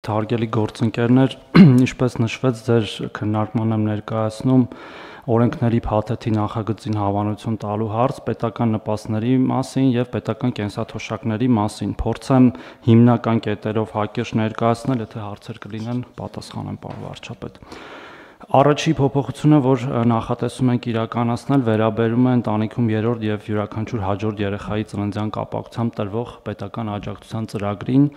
հարգելի գործընկերներ, ինչպես նշվեց ձեր քննարկման եմ ներկայացնում օրենքների փաթեթի նախագծին հավանություն տալու հարց պետական նպաստների մասին եւ պետական կենսաթոշակների մասին։ Փորձեմ հիմնական կետերով հակիրճ ներկայացնել, եթե հարցեր կլինեն, պատասխանեմ, պարոն վարչապետ։ Առաջի փոփոխությունը, որ նախատեսում ենք իրականացնել, վերաբերում է ընտանիքում երրորդ եւ յուրաքանչյուր հաջորդ երեխայի ծննդյան կապակցությամբ տրվող պետական աջակցության ծրագրին,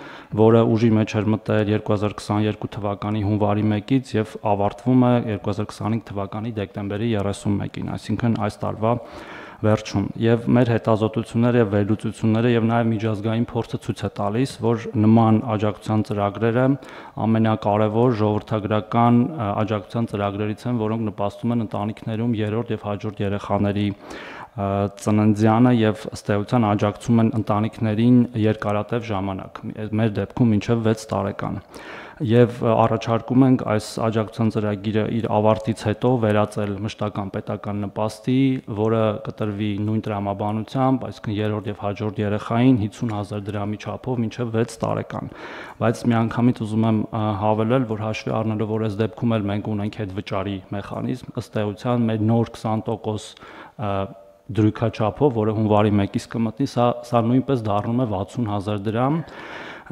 որը ուժի մեջ էր մտել 2022 թվականի հունվարի 1-ից եւ ավարտվում է 2025 թվականի դեկտեմբերի 31-ին, այսինքն այս տարվա վերջում, եւ մեր հետազոտությունները եւ վերլուծությունները եւ նաեւ միջազգային փորձը ցույց է տալիս, որ նման աջակցության ծրագրերը ամենակարևոր ժողովրդագրական աջակցության ծրագրերից են, որոնք նպաստում են ընտանիքներում երրորդ եւ հաջորդ երեխաների ծննդյանը եւ ըստ էության աջակցում են ընտանիքներին երկարատև ժամանակ, մեր դեպքում մինչեւ 6 տարեկան։ Եվ առաջարկում ենք այս աջակցության ծրագիրը իր ավարտից հետո վերածել մշտական պետական նպաստի, որը կտրվի նույն տրամաբանությամբ, այսինքն երրորդ եւ հաջորդ երեխային 50,000 դրամի չափով մինչեւ 6 տարեկան։ Բայց միանգամից ուզում եմ հավելել, որ հաշվի առնելով, որ այս դեպքում էլ մենք ունենք հետվճարի մեխանիզմ, ըստ էության մեր նոր 20% դրույքաչափով, որը հունվարի 1-ից կմտնի, սա նույնպես դառնում է 60,000 դրամ,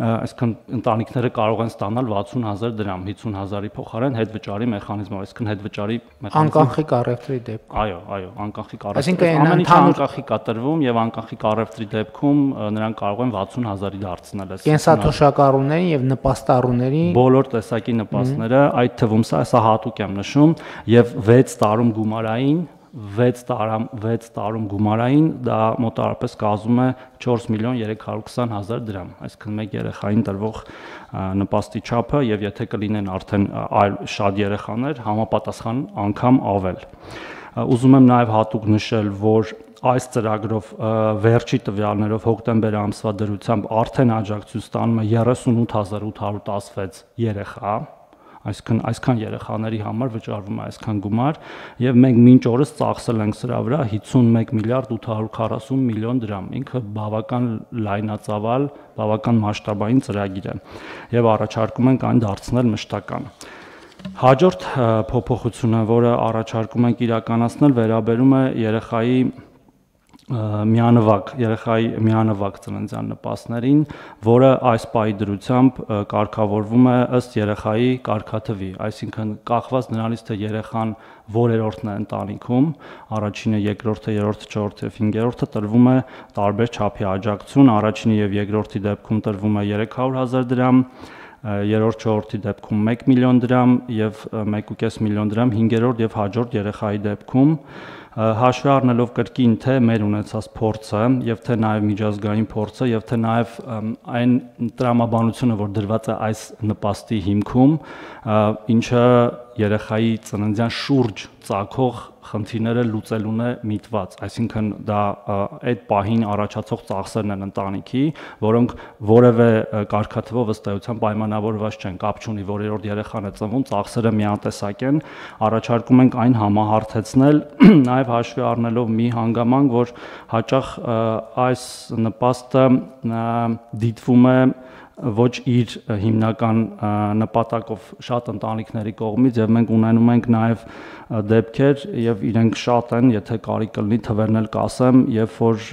այսինքն ընտանիքները կարող են ստանալ 60,000 դրամ 50,000-ի փոխարեն հետվճարի մեխանիզմով, այսինքն հետվճարի մեխանիզմը անկախիկ առևտրի դեպքում։ Այո, անկախիկ առևտրի։ Ամեն ինչ անկախիկ է տրվում եւ անկախիկ առևտրի դեպքում նրանք կարող են 60,000-ի դարձնել այս կենսաթոշակառուներին եւ նպաստառուներին բոլոր տեսակի նպաստները, այդ թվում սա հատուկ եմ նշում, եւ 6 տարում գումարային 6 տարում գումարային դա մոտավորապես կազմում է 4,320,000 դրամ, այսինքն մեկ երեխային տրվող նպաստի չափը եւ եթե կլինեն արդեն այլ շատ երեխաներ, համապատասխան անգամ ավել։ Ուզում եմ նաեւ հատուկ նշել, որ այս ծրագրով վերջի տվյալներով հոկտեմբեր ամսվա դրությամբ արդեն աջակցություն ստանում է 38,816 երեխա, այսինքն այսքան երեխաների համար վճարվում է այսքան գումար եւ մենք մինչ օրս ծախսել ենք սրա վրա 51 միլիարդ 840 միլիոն դրամ, ինքը բավական լայնածավալ, բավական մասշտաբային ծրագիր է եւ առաջարկում ենք այն դարձնել մշտական։ Հաջորդ փոփոխությունը, որը առաջարկում ենք իրականացնել, վերաբերում է երեխայի միանվագ ծննդյան նպաստներին, որը այս պահի դրությամբ կարգավորվում է ըստ երեխայի կարգաթվի, այսինքն կախված նրանից, թե երեխան որերորդն է ընտանիքում, առաջինը, երկրորդը, երրորդը, չորրորդը եւ հինգերորդը տրվում է տարբեր չափի աջակցություն, առաջինի եւ երկրորդի դեպքում տրվում է 300,000 դրամ, երրորդ չորրորդի դեպքում 1 միլիոն դրամ եւ 1.5 միլիոն դրամ հինգերորդ եւ հաջորդ երեխայի դեպքում հաշվի առնելով կրկին թե մեր ունեցած փորձը եւ թե նաեւ միջազգային փորձը եւ թե նաեւ այն տրամաբանությունը, որ դրված է այս նպաստի հիմքում, ինչը երեխայի ծննդյան շուրջ ծագող խնդիրները լուծելուն է միտված, այսինքն դա այդ պահին առաջացող ծախսերն են ընտանիքի, որոնք որևէ կարգաթվով ըստ էության պայմանավորված չեն, կապ չունի, որ երրորդ երեխան է ծնվում, ծախսերը միատեսակ են, առաջարկում ենք այն համահարթեցնել, նաև հաշվի առնելով մի հանգամանք, որ հաճախ այս նպաստը դիտվում է ոչ իր հիմնական նպատակով շատ ընտանիքների կողմից եւ մենք ունենում ենք նաեւ դեպքեր եւ իրենք շատ են, եթե կարիք կլինի թվերն էլ կասեմ, երբ որ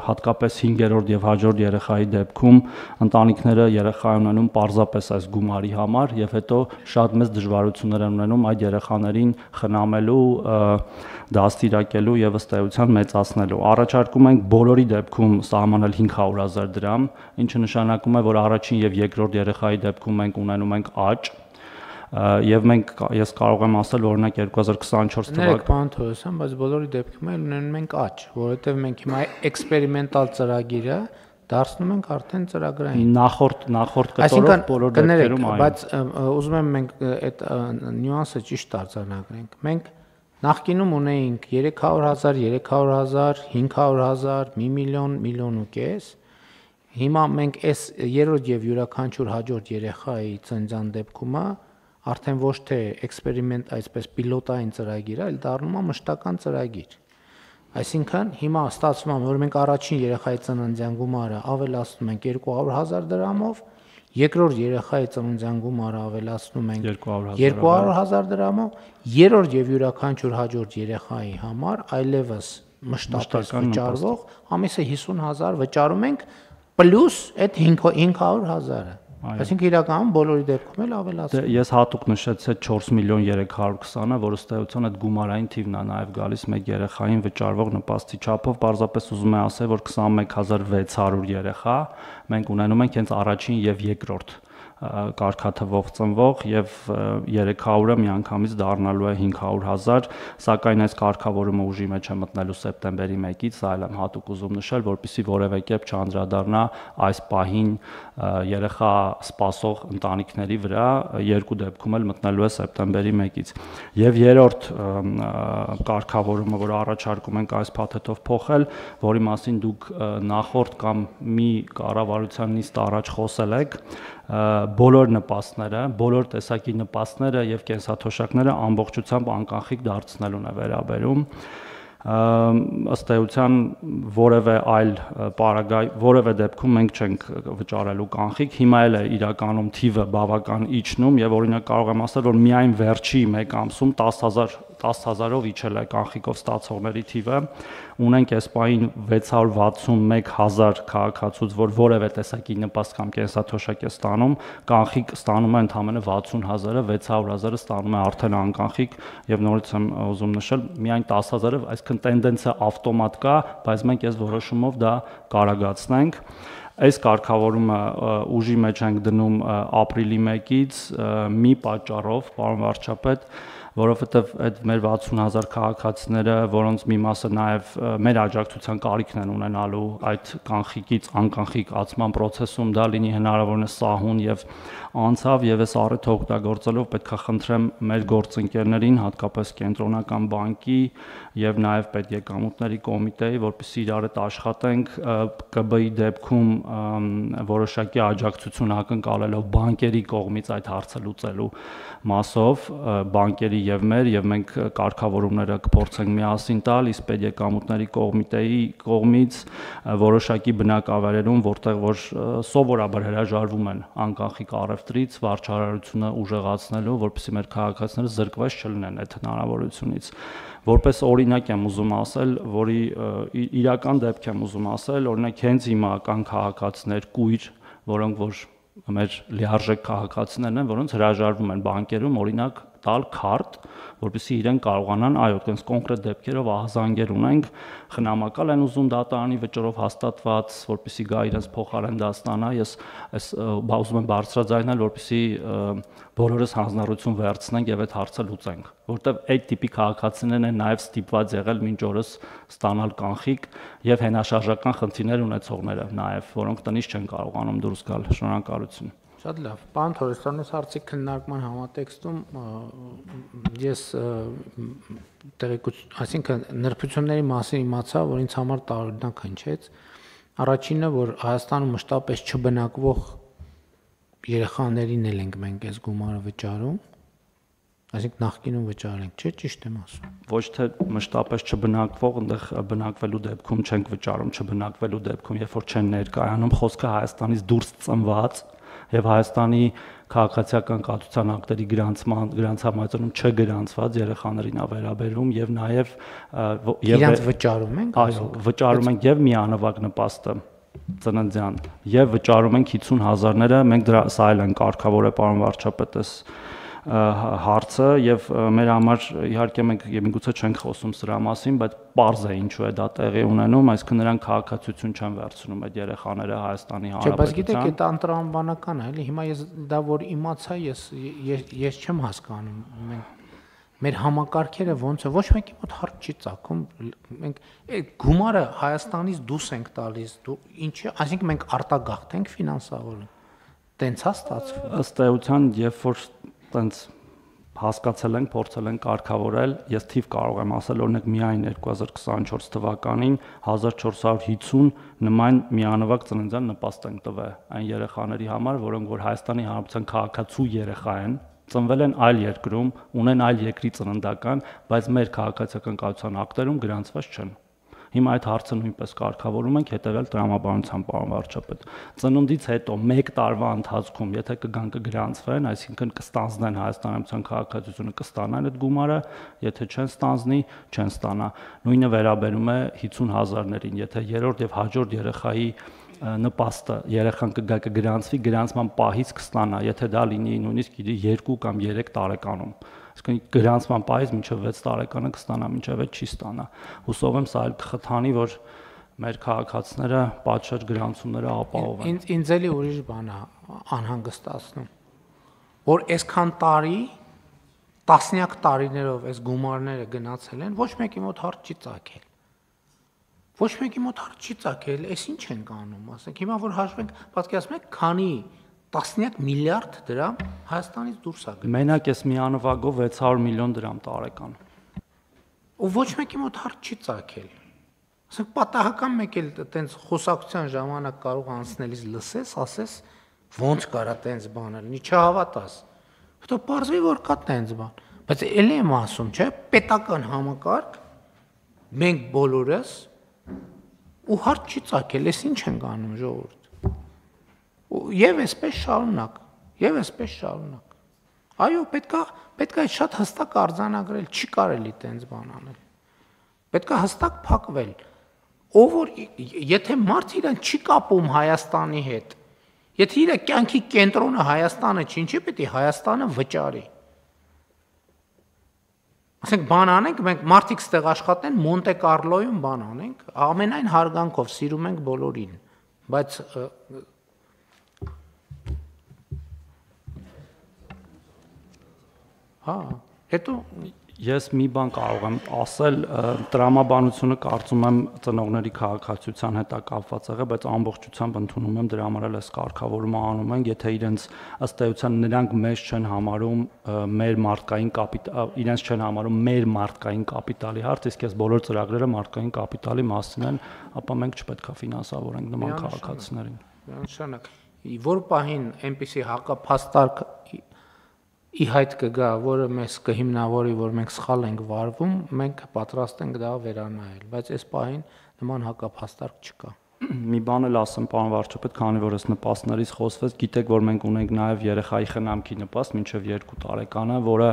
հատկապես 5-րդ եւ հաջորդ երեխայի դեպքում ընտանիքները երեխա ունենում պարզապես այս գումարի համար եւ հետո շատ մեծ դժվարություններ են ունենում այդ երեխաներին խնամելու, դաստիարակելու եւ ըստ էության մեծացնելու։ Առաջարկում ենք բոլորի դեպքում սահմանել 500,000 դրամ, ինչը նշանակում է, որ առաջին եւ երկրորդ երեխայի դեպքում մենք ունենում ենք աճ եւ ես կարող եմ ասել, որ օրինակ 2024 թվականին պարոն Թորոսյան, բայց բոլորի դեպքում էլ ունենում ենք աճ, որովհետեւ մենք հիմա էքսպերիմենտալ ծրագիրը դարձնում ենք արդեն ծրագրային։ Նախորդ կտորով բոլոր դեպքերում այո։ Բայց ուզում եմ մենք այդ նյուանսը ճիշտ արձանագրենք։ Մենք նախկինում ունեինք 300,000, 300,000, 500,000, 1 միլիոն, 1.5 միլիոն։ Հիմա մենք այս երրորդ եւ յուրաքանչյուր հաջորդ երեխայի ծննդյան դեպքում արդեն ոչ թե էքսպերիմենտ, այսպես պիլոտային ծրագիր է, այլ դառնում է մշտական ծրագիր։ Այսինքն հիմա ստացվում է, որ մենք առաջին երեխայի ծննդյան գումարը ավելացնում ենք 200,000 դրամով երկրորդ երեխայի ծննդյան գումարը ավելացնում ենք 200,000 դրամով, երրորդ եւ յուրաքանչյուր հաջորդ երեխայի համար այլևս մշտապես վճարվող ամիսը 50,000 վճարում ենք պլյուս այդ 500,000-ը։ Այսինքն իրականում բոլորի դեպքում էլ ավելացում։ Ես հատուկ նշեցի 4,320,000-ը, որը ըստ էության այդ գումարային թիվն է նաև գալիս մեկ երեխային վճարվող նպաստի չափով, պարզապես ուզում եմ ասել, որ 21600 երեխա մենք ունենում ենք հենց առաջին եւ երկրորդ կարգաթվով ծնվող եւ 300-ը միանգամից դառնալու է 500,000, սակայն այս կարգավորումը ուժի մեջ է մտնելու սեպտեմբերի 1-ից, սա էլ եմ հատուկ ուզում նշել, որպեսզի որևէ կերպ չանդրադառնա այս պահին երեխա սպասող ընտանիքների վրա, երկու դեպքում էլ մտնելու է սեպտեմբերի 1-ից։ Եվ երրորդ կարգավորումը, որ առաջարկում ենք այս փաթեթով փոխել, որի մասին դուք նախորդ կամ մի կառավարության նիստ առաջ խոսել եք, բոլոր նպաստները, բոլոր տեսակի նպաստները եւ կենսաթոշակները ամբողջությամբ անկանխիկ դարձնելուն է վերաբերում։ Ըստ էության որևէ այլ պարագայ, որևէ դեպքում մենք չենք վճարելու կանխիկ, հիմա էլ է իրականում թիվը բավական իջնում եւ օրինակ կարող եմ ասել, որ միայն վերջի 1 ամսում 10,000-ով իջել է կանխիկով ստացողների թիվը, ունենք այս պահին 661,000 քաղաքացուց, որ որևէ տեսակի նպաստ կամ կենսաթոշակ է ստանում, կանխիկ ստանում է ընդամենը 60,000-ը, 600,000-ը ստանում է արդեն անկանխիկ եւ նորից եմ ուզում նշել, միայն 10,000-ը, այսինքն տենդենսը ավտոմատ կա, բայց մենք այս որոշումով դա կարագացնենք։ Այս կարգավորումը ուժի մեջ ենք դնում ապրիլի 1-ից մի պատճառով, պարոն վարչապետ, որովհետև այդ մեր 60,000 քաղաքացիները, որոնց մի մասը նաև մեր աջակցության կարիքն են ունենալու այդ կանխիկից անկանխիկ ացման process-ում, դա լինի հնարավորինս սահուն եւ անցավ եւ այս առիթը օգտագործելով պետք է խնդրեմ մեր գործընկերներին, հատկապես կենտրոնական բանկի եւ նաեւ պետեկամուտների կոմիտեի, որպեսզի իրար հետ աշխատենք ԿԲ-ի դեպքում որոշակի աջակցություն ակնկալելով բանկերի կողմից այդ հարցը լուծելու մասով, բանկերի եւ մենք կարգավորումները կփորձենք միասին տալ, իսկ պետեկամուտների կոմիտեի կողմից որոշակի բնակավայրերում, որտեղ որ սովորաբար հրաժարվում են անկանխիկ առևտրից, վարչարարությունը ուժեղացնելու, որպեսզի մեր քաղաքացիները զրկված չլինեն այդ հնարավորությունից։ Որպես օրինակ եմ ուզում ասել, որի իրական դեպք եմ ուզում ասել, օրինակ հենց հիմա կան քաղաքացիներ կույր, որոնք որ մեր լիարժեք քաղաքացիներն են, որոնց հրաժարվում են բանկերում օրինակ տալ քարտ, որպեսզի իրեն կարողանան, այո, այդպես կոնկրետ դեպքերով ահազանգեր ունենք, խնամակալ են ուզում դատարանի վճռով հաստատված, որպեսզի գա իրենց փոխարեն դա ստանա, ես ուզում եմ բարձրաձայնել, որպեսզի բոլորս հանձնառություն վերցնենք եւ այդ հարցը լուծենք, որտեվ այդ տիպի քաղաքացիներն են նաեւ ստիպված եղել մինչ օրս ստանալ կանխիկ եւ հենաշարժական խնդիրներ ունեցողները նաեւ, որոնք տնից չեն կարողանում դուրս գալ։ Շնորհակալություն։ Շատ լավ։ Պարոն Թորոսյան, այս հարցի քննարկման համատեքստում ես այսինքն նրբությունների մասին իմացա, որ ինձ համար տարօրինակ հնչեց։ Առաջինը, որ Հայաստանում մշտապես չբնակվող երեխաներին էլ ենք մենք այս գումարը վճարում, այսինքն նախկինում վճարենք, չէ՞, ճիշտ եմ ասում։ Ոչ թե մշտապես չբնակվող, այնտեղ բնակվելու դեպքում չենք վճարում, չբնակվելու դեպքում, երբ որ չեն ներկայանում, խոսքը Հայաստանից դուրս ծնված եւ Հայաստանի քաղաքացիական կացության ակտերի գրանցամայրում չգրանցված երեխաներին ա վերաբերում եւ նաեւ իրանց վճարում ենք, այո, վճարում ենք եւ միանվագ նպաստը ծննդյան եւ վճարում ենք 50,000-ները, մենք դրա սա էլ են կարգավորել պարոն վարչապետ այս հարցը եւ մեր համար իհարկե մենք միգուցե չենք խոսում սրա մասին, բայց պարզ է ինչու է դա տեղի ունենում, այսինքն նրանք քաղաքացիություն չեն վերցնում այդ երեխաները Հայաստանի Հանրապետության։ Բայց գիտեք, այդ անտրամաբանական է, էլի հիմա ես դա որ իմացա, ես չեմ հասկանում, մեր համակարգերը ոնց է, ոչ մեկի մոտ հարց չի ծագում, մենք այդ գումարը Հայաստանից դուրս ենք տալիս, ինչի, այսինքն մենք արտագաղթ ենք ֆինանսավորում։ Տենց է ստացվում։ Ըստ էության, երբ որ տենց հասկացել ենք, փորձել ենք կարգավորել, ես թիվ կարող եմ ասել, օրինակ միայն 2024 թվականին 1450 նման միանվագ ծննդյան նպաստ ենք տվել այն երեխաների համար, որոնք որ Հայաստանի Հանրապետության քաղաքացու երեխա են, ծնվել են այլ երկրում, ունեն այլ երկրի ծննդական, բայց մեր քաղաքացիական կացության ակտերում գրանցված չեն։ Հիմա այդ հարցը նույնպես կարգավորում ենք հետևյալ տրամաբանությամբ, պարոն վարչապետ։ Ծնունդից հետո 1 տարվա ընթացքում, եթե կգան կգրանցվեն, այսինքն կստանձնեն Հայաստանյան քաղաքացիությունը, կստանան այդ գումարը, եթե չեն ստանձնի, չեն ստանա։ Նույնը վերաբերում է 50,000-ներին, եթե երրորդ եւ հաջորդ երեխայի նպաստը երեխան կգա կգրանցվի, գրանցման պահից կստանա, եթե դա լինի նույնիսկ 2 կամ 3 տարեկանում։ Այսինքն գրանցման պահից մինչև 6 տարեկանը կստանա, մինչև այդ չի ստանա։ Հուսով եմ սա էլ կխթանի, որ մեր քաղաքացիները պատշաճ գրանցումները ապահովեն։ Ինձ էլի ուրիշ բան է անհանգստացնում, որ այսքան տարի տասնյակ տարիներով այս գումարները գնացել են, ոչ մեկի մոտ հարց չի ծագել։ Ոչ մեկի մոտ հարց չի ծագել, այս ինչ ենք անում, ասենք հիմա որ հաշվենք, պատկերացնում եք, քանի տասնյակ միլիարդ դրամ Հայաստանից դուրս է գնում։ Մենակ այս մի անվագով 600 միլիոն դրամ տարեկան։ Ու ոչ մեկի մոտ հարց չի ծագել։ Ասենք պատահական մեկ էլ տենց խոսակցության ժամանակ կարող անցնելիս լսես, ասես ոնց կարա տենց բան լինի, չհավատաս։ Հետո պարզվի որ կա տենց բան, բայց էլի եմ ասում, չէ, պետական համակարգ մենք բոլորս ու հարց չի ծագել, այս ինչ ենք անում ժողովուրդ։ Եվ այսպես շարունակ, եւ այսպես շարունակ։ Այո, պետքա շատ հստակ արձանագրել, չի կարելի տենց բան անել։ Պետքա հստակ փակվել։ Ով որ եթե մարդ իրան չի կապում Հայաստանի հետ, եթե իր կյանքի կենտրոնը Հայաստանը չի, ինչի՞ պետք է Հայաստանը վճարի։ Ասենք բան անենք, մենք մարդիկ ստեղ աշխատեն Մոնտե Կարլոյում բան անենք, ամենայն հարգանքով սիրում ենք բոլորին, բայց հետո ես մի բան կարող եմ ասել, տրամաբանությունը կարծում եմ ծնողների քաղաքացիության հետ է կապված եղել, բայց ամբողջությամբ ընդունում եմ դրա համար էլ այս կարգավորումը անում են, եթե իրենց ըստ էության նրանք մեզ չեն համարում մեր մարդկային կապիտալ, իրենց չեն համարում մեր մարդկային կապիտալի հարց, իսկ այս բոլոր ծրագրերը մարդկային կապիտալի մասին են, ապա մենք չպետք է ֆինանսավորենք նման քաղաքացիներին։ Միանշանակ, որ պահին այնպիսի հակափաստարկ ի հայտ կգա, որը մեզ կհիմնավորի, որ մենք սխալ ենք վարվում, մենք պատրաստ ենք դա վերանայել, բայց այս պահին նման հակափաստարկ չկա։ Մի բան էլ ասեմ, պարոն վարչապետ, քանի որ այս նպաստներից խոսվեց, գիտեք, որ մենք ունենք նաև երեխայի խնամքի նպաստ մինչև 2 տարեկանը, որը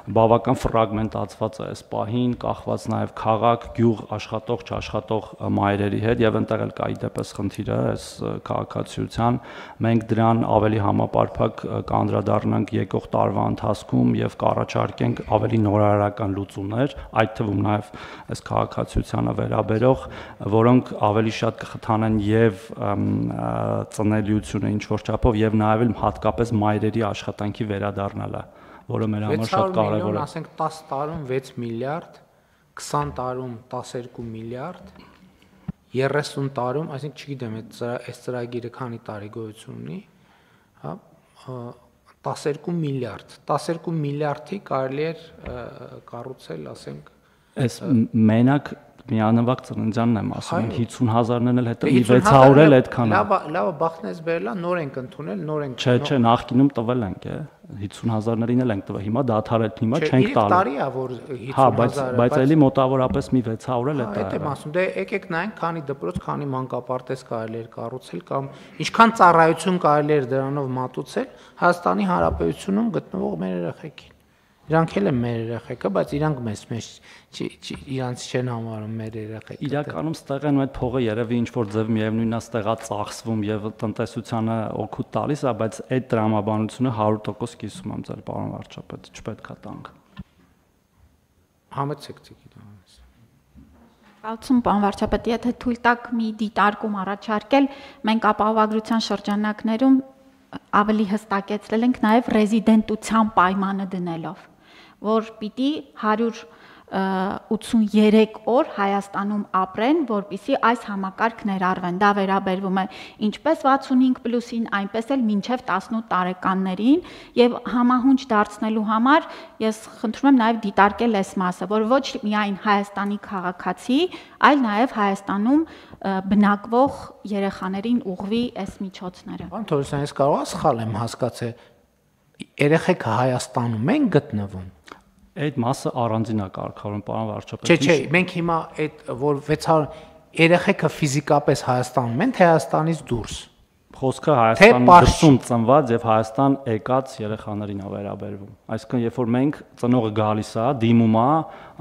բավական ֆրագմենտացված է այս պահին, կախված նաև քաղաք, գյուղ, աշխատող, չաշխատող մայրերի հետ, եւ այնտեղ էլ կա իդեպս խնդիրը այս քաղաքացիության, մենք դրան ավելի համապարփակ կանդրադառնանք եկող տարվա ընթացքում եւ կառաջարկենք ավելի նորարարական լուծումներ, այդ թվում նաև այս քաղաքացիությանը վերաբերող, որոնք ավելի շատ կխթանեն եւ ծնելիությունը ինչ որ չափով եւ նաեւ հատկապես մայրերի աշխատանքի վերադառնալը, որը մեր համար շատ կարևոր է։ Ասենք 10 տարում 6 միլիարդ, 20 տարում 12 միլիարդ, 30 տարում, այսինքն չգիտեմ, այս ծրագիրը քանի տարի գոյություն ունի, հա, 12 միլիարդ, 12 միլիարդի կարելի էր կառուցել, ասենք, այս մենակ միանվագ ծննդյանն եմ ասում, 50,000-ն էլ հետո 600 էլ այդքան է։ Լավ, բախնես բերելա, նոր ենք ընդունել, նոր ենք։ Չէ, նախկինում տվել ենք, 50,000-ներին էլ ենք տվել, հիմա դադարել, հիմա չենք տալու։ 3 տարի է, որ 50,000-ը։ Հա, բայց էլի մոտավորապես մի 600 էլ է դա։ Այդ եմ ասում, դե եկեք նայենք, քանի դպրոց, քանի մանկապարտեզ կարելի էր կառուցել կամ ինչքան ծառայություն կարելի էր դրանով մատուցել Հայաստանի Հանրապետությունում գտնվող մեր երեխեքին։ Իրանք էլ են մեր երեխեքը, բայց իրանք մեզ իրանց չեն համարում մեր երեխեք։ Իրականում ստեղ են այդ փողը երևի ինչ որ ձև միևնույնն է ստեղա ծախսվում եւ տնտեսությանը օգուտ տալիս է, բայց այդ տրամաբանությունը 100% կիսում եմ ձեր պարոն վարչապետ, չպետք է տանք։ Համեցեք ցիկի։ Կարծում պարոն վարչապետ, եթե թույլ տաք մի դիտարկում առաջարկել, մենք ապահովագրության շրջանակներում ավելի հստակեցրել ենք նաև ռեզիդենտության պայմանը դնելով, որ պիտի 183 օր Հայաստանում ապրեն, որպեսզի այս համակարգ ներառվեն։ Դա վերաբերվում է ինչպես 65+-ին, այնպես էլ մինչև 18 տարեկաններին, եւ համահունչ դարձնելու համար ես խնդրում եմ նաև դիտարկել այս մասը, որ ոչ միայն Հայաստանի քաղաքացի, այլ նաև Հայաստանում բնակվող երեխաներին ուղղվի այս միջոցները։ Պարոն Թորոսյան, ես կարող եմ սխալ եմ հասկացել, երեխեքը Հայաստանում են գտնվում։ Այդ մասը առանձին է կարգավորում, պարոն վարչապետ։ Չէ, մենք հիմա այդ որ 600 երեխեքը ֆիզիկապես Հայաստանում են, թե Հայաստանից դուրս։ Խոսքը Հայաստանի դրսում ծնված եւ Հայաստան եկած երեխաներին է վերաբերվում։ Այսինքն, երբ որ մենք ծնողը գալիս է, դիմում է,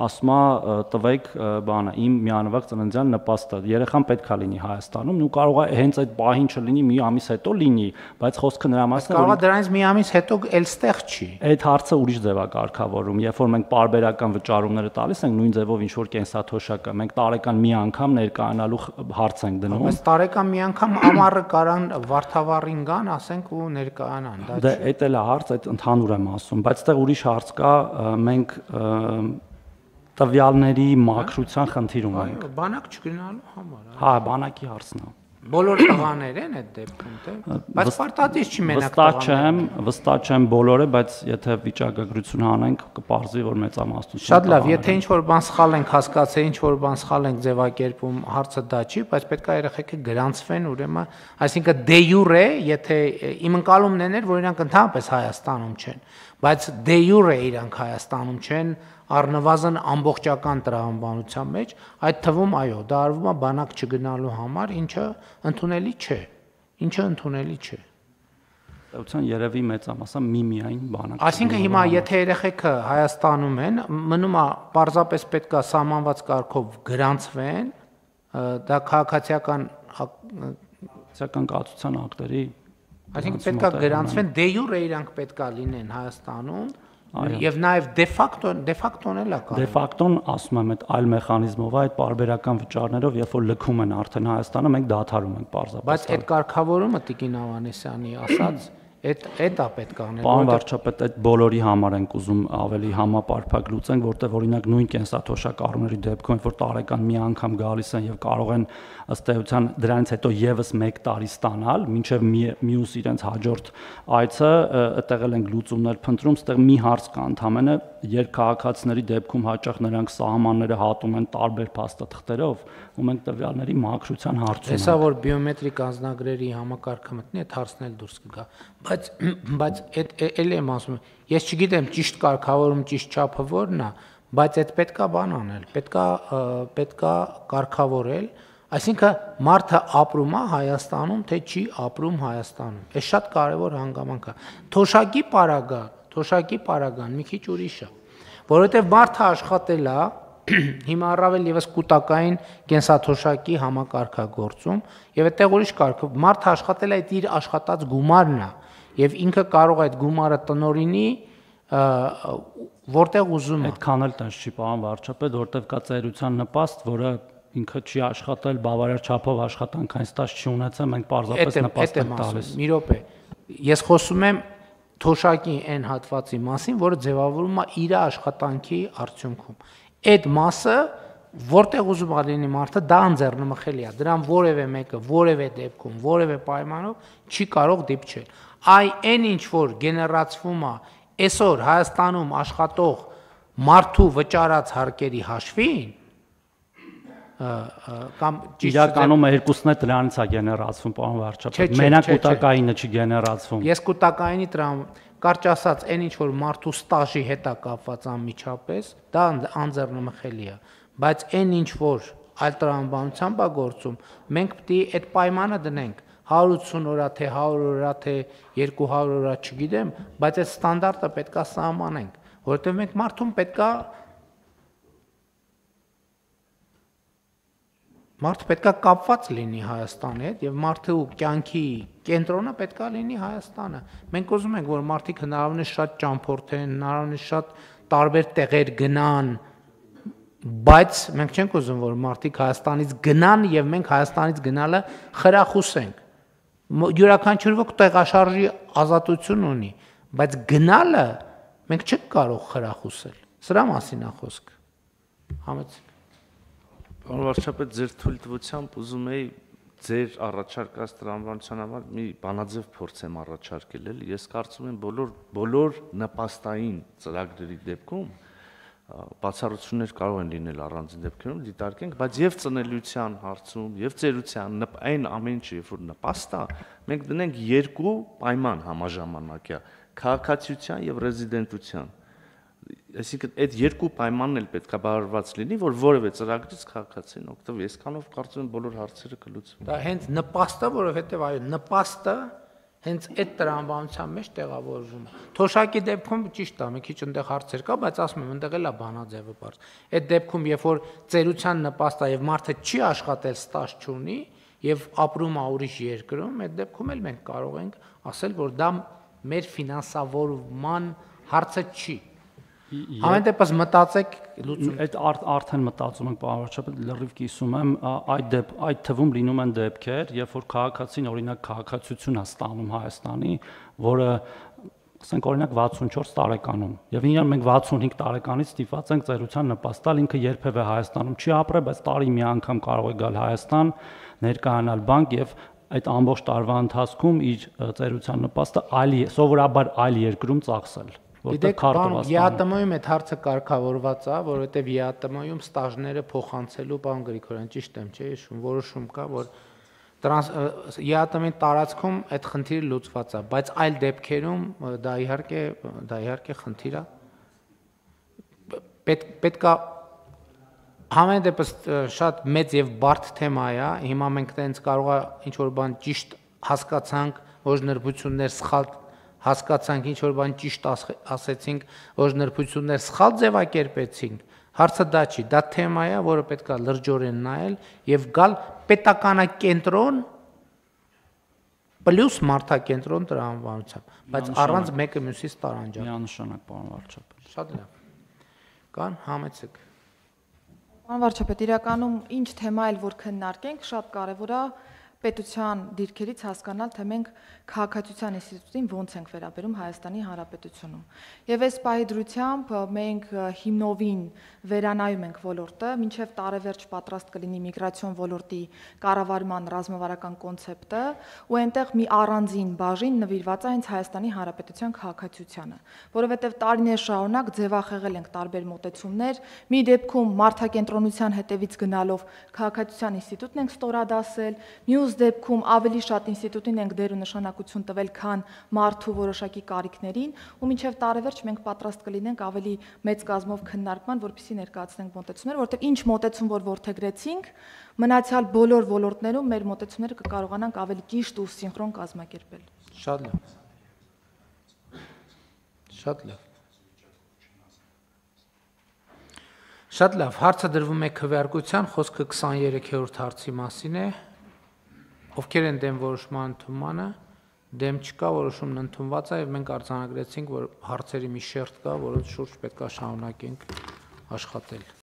ասում է տվեք բանը, իմ միանվագ ծննդյան նպաստը։ Երեխան պետք է լինի Հայաստանում, ու կարող է հենց այդ պահին չլինի, մի ամիս հետո լինի, բայց խոսքը նրա մասն է, որ կարող է դրանից մի ամիս հետո էլ ստեղ չի։ Այդ հարցը ուրիշ ձև է կարգավորում։ Երբ որ մենք պարբերական վճարումները տալիս ենք, նույն ձևով ինչ որ կենսաթոշակը, մենք տարեկան մի անգամ ներկայանալու հարց ենք դնում։ Բայց տարեկան մի անգամ ամառը կարան Վարդավառին գան, ասենք ու ներկայանան, դա չէ։ Դա էլ է հարց, այդ ընդհանուր եմ ասում, բայց այդտեղ ուրիշ հարց կա, մենք տվյալների մաքրության խնդիր ունենք։ Բանակ չգնալու համար։ Հա, բանակի հարցն է։ Բոլոր տղաներ են այդ դեպքում, թե։ Բայց պարտադիր չի մենակ տղաներ։ Վստահ չեմ բոլորը, բայց եթե վիճակագրություն անենք, կպարզվի, որ մեծամասնություն։ Շատ լավ, եթե ինչ-որ բան սխալ ենք հասկացել, ինչ-որ բան սխալ ենք ձևակերպում, հարցը դա չի, բայց պետք է երեխեքը գրանցվեն, ուրեմն, այսինքն դե յուրե, եթե իմ ընկալումն էր, որ իրանք ընդհանրապես Հայաստանում չեն, բայց դե յուրե իրանք Հայաստանում չեն, առնվազն ամբողջական տրամաբանության մեջ, այդ թվում այո, դա արվում է բանակ չգնալու համար, ինչը ընդունելի չէ։ Ըստ երևի մեծամասը միայն բանակ։ Այսինքն հիմա եթե երեխեքը Հայաստանում են, մնում է պարզապես պետքա սահմանված կարգով գրանցվեն, դա քաղաքացիական կացության ակտերի, այսինքն պետքա գրանցվեն, դե յուրե իրանք պետքա լինեն Հայաստանում։ Եվ նաև դե ֆակտոն էլ է կարող։ Դե ֆակտոն, ասում եմ, այդ այլ մեխանիզմով, այդ պարբերական վճարներով, երբ որ լքում են արդեն Հայաստանը, մենք դադարում ենք պարզապես։ Բայց այդ կարգավորումը Տիկին Ավանեսյանի ասած, այդ է պետք անել։ Պարոն վարչապետ, այդ բոլորի համար ենք ուզում ավելի համապարփակ լուծենք, որտեղ օրինակ նույն կենսաթոշակառուների դեպքում, որ տարեկան մի անգամ գալիս են եւ կարող են ըստ էության դրանից հետո եւս 1 տարի ստանալ, մինչեւ մյուս իրենց հաջորդ այցը, այդտեղ էլ ենք լուծումներ փնտրում, այդտեղ մի հարց կա ընդհանրապես, երբ քաղաքացիների դեպքում հաճախ նրանք սահմանները հատում են տարբեր փաստաթղթերով, ու մենք տվյալների մաքրության հարցում ենք։ Հեսա որ բիոմետրիկ անձնագրերի համակարգը մտնի, այդ հարցն էլ դուրս կգա։ Բայց էլ եմ ասում, ես չգիտեմ ճիշտ կարգավորում, ճիշտ չափը որն է, բայց այդ պետքա բան անել, պետքա կարգավորել, այսինքն մարդը ապրում է Հայաստանում, թե չի ապրում Հայաստանում։ Այս շատ կարևոր հանգամանք է։ Թոշակի պարագան մի քիչ ուրիշ է, որովհետև մարդը աշխատել է, հիմա առավել եւս կൂട്ടակային կենսաթոշակի համակարգագործում, եւ այդտեղ ուրիշ կարգ, մարդը աշխատել է այդ իր աշխատած գումարն է, եւ ինքը կարող է այդ գումարը տնօրինի որտեղ ուզում է։ Այդքան էլ տես չի, պարոն վարչապետ, որտեղ կա ծերության նպաստ, որը ինքը չի աշխատել, բավարար չափով աշխատանքային ստաժ չի ունեցել, մենք պարզապես նպաստ ենք տալիս։ Մի րոպե։ Ես խոսում եմ թոշակի այն հատվածի մասին, որը ձևավորվում է իր աշխատանքի արդյունքում։ Այդ մասը, որտեղ ուզում է լինի մարդը, դա անձեռնմխելի է։ Դրան որևէ մեկը, որևէ դեպքում, որևէ պայմանով չի կարող դիպչել։ Այն ինչ որ գեներացվում է այսօր Հայաստանում աշխատող մարդու վճարած հարկերի հաշվին, կամ իրականում երկուսն է դրանից է գեներացվում, պարոն վարչապետ։ Մենակ կൂട്ടակայինը չի գեներացվում։ Ես կൂട്ടակայինի կարճ ասած, այն ինչ որ մարդու ստաժի հետ է կապված անմիջապես, դա անձեռնմխելի է, բայց այն ինչ որ այլ տրամաբանությամբ է գործում, մենք պետք է այդ պայմանը դնենք 180 օրա թե 100 օրա թե 200 օրա, չգիտեմ, բայց այդ ստանդարտը պետք է սահմանենք, որովհետև մենք մարդուն մարդը պետք է կապված լինի Հայաստանի հետ եւ մարդու կյանքի կենտրոնը պետք է լինի Հայաստանը։ Մենք ուզում ենք, որ մարդիկ հնարավորինս շատ ճամփորդեն, հնարավորինս շատ տարբեր տեղեր գնան, բայց մենք չենք ուզում, որ մարդիկ Հայաստանից գնան եւ մենք Հայաստանից գնալը խրախուսենք։ Յուրաքանչյուր ոք տեղաշարժի ազատություն ունի, բայց գնալը մենք չենք կարող խրախուսել։ Սրա մասին է խոսքը։ Համեցեք։ Պարոն վարչապետ, ձեր թույլտվությամբ ուզում էի ձեր առաջարկած տրամաբանության համար մի բանաձև փորձեմ առաջարկել, էլի։ Ես կարծում եմ բոլոր նպաստային ծրագրերի դեպքում բացառություններ կարող են լինել առանձին դեպքերում, դիտարկենք, բայց եւ ծնելիության հարցում, եւ ծերության այն ամեն ինչը, երբ որ նպաստ է, մենք դնենք երկու պայման համաժամանակյա՝ քաղաքացիության եւ ռեզիդենտության։ այսինքն այդ երկու պայմանն էլ պետք է բարված լինի, որ որևէ ծրագրից քաղաքացին օգտվի։ Այսքանով կարծում եմ բոլոր հարցերը կլուծվեն։ Դա հենց նպաստը, որովհետև այո, նպաստը հենց այդ տրամաբանության մեջ տեղավորվում է։ Թոշակի դեպքում ճիշտ է, մի քիչ այնտեղ հարցեր կա, բայց ասում եմ, այնտեղ էլ է բանաձևը բարձ։ Այդ դեպքում, երբ որ ծերության նպաստը եւ մարդը չի աշխատել, ստաժ չունի եւ ապրում է ուրիշ երկրում, այդ դեպքում էլ մենք կարող ենք ասել, որ դա մեր ֆինանսավորման հարցը չի։ Ամեն դեպս մտածեք լուծում։ Այդ արդեն մտածում ենք, պարոն վարչապետ, լրիվ կիսում եմ, այդ թվում լինում են դեպքեր, երբ որ քաղաքացին օրինակ քաղաքացիություն է ստանում Հայաստանի, որը ասենք օրինակ 64 տարեկանում, եւ ինքն մենք 65 տարեկանից ստիպված ենք ծերության նպաստալ, ինքը երբևէ Հայաստանում չի ապրել, բայց տարի մի անգամ կարող է գալ Հայաստան, ներկայանալ բանկ եւ այդ ամբողջ տարվա ընթացքում իր ծերության նպաստը սովորաբար այլ երկրում ծախսել։ Գիտեք, ԵԱՏՄ-ում այդ հարցը կարգավորված է, որովհետև ԵԱՏՄ-ում ստաժները փոխանցելու, պարոն Գրիգորյան, ճիշտ եմ, չէ՞, հիշում, որոշում կա, որ ԵԱՏՄ-ի տարածքում այդ խնդիրը լուծված է, բայց այլ դեպքերում դա իհարկե խնդիր է։ Պետք է համեն դեպս շատ մեծ եւ բարդ թեմա է, հիմա մենք տենց կարող է ինչ որ բան ճիշտ հասկացանք, օրինարբություններ սխալ հասկացանք, ինչ որ բան ճիշտ ասեցինք, օրինարբություններ սխալ ձևակերպեցինք, հարցը դա չի, դա թեմա է, որը պետք է լրջորեն նայել եւ գալ պետականակենտրոն պլյուս մարդակենտրոն տրամաբանությամբ, բայց առանց մեկը մյուսից տարանջալ։ Միանշանակ, պարոն վարչապետ։ Շատ լավ։ Կան համեցեք։ Պարոն վարչապետ, իրականում ինչ թեմա էլ որ քննարկենք, շատ կարևոր է պետության դիրքերից հասկանալ, թե մենք քաղաքացիության ինստիտուտին ոնց ենք վերաբերում Հայաստանի Հանրապետությունում։ Եվ այս պահի դրությամբ մենք հիմնովին վերանայում ենք ոլորտը, մինչև տարեվերջ պատրաստ կլինի միգրացիոն ոլորտի կառավարման ռազմավարական կոնցեպտը, ու այնտեղ մի առանձին բաժին նվիրված է հենց Հայաստանի Հանրապետության քաղաքացիությանը, որովհետև տարիներ շարունակ ձևախեղել ենք տարբեր մոտեցումներ, մի դեպքում մարդակենտրոնության հետևից գնալով քաղաքացիության ինստիտուտն ենք ստորադասել, մյուս դեպքում ավելի շատ ինստիտուտին ենք դեր ու նշանակություն տվել, քան մարդու որոշակի կարիքներին, ու մինչև տարեվերջ մենք պատրաստ կլինենք ավելի մեծ կազմով քննարկման, որպեսզի ներկայացնենք մոտեցումներ, որտեղ ինչ մոտեցում որ որդեգրեցինք, մնացյալ բոլոր ոլորտներում մեր մոտեցումները կկարողանանք ավելի ճիշտ ու սինխրոն կազմակերպել։ Շատ լավ։ Շատ լավ։ Շատ լավ, հարցը դրվում է քվեարկության, խոսքը 23-րդ հարցի մասին է։ Ովքեր են դեմ որոշման ընդունմանը, դեմ չկա, որոշումն ընդունված է եւ մենք արձանագրեցինք, որ հարցերի մի շերտ կա, որոնց շուրջ պետք է շարունակենք աշխատել։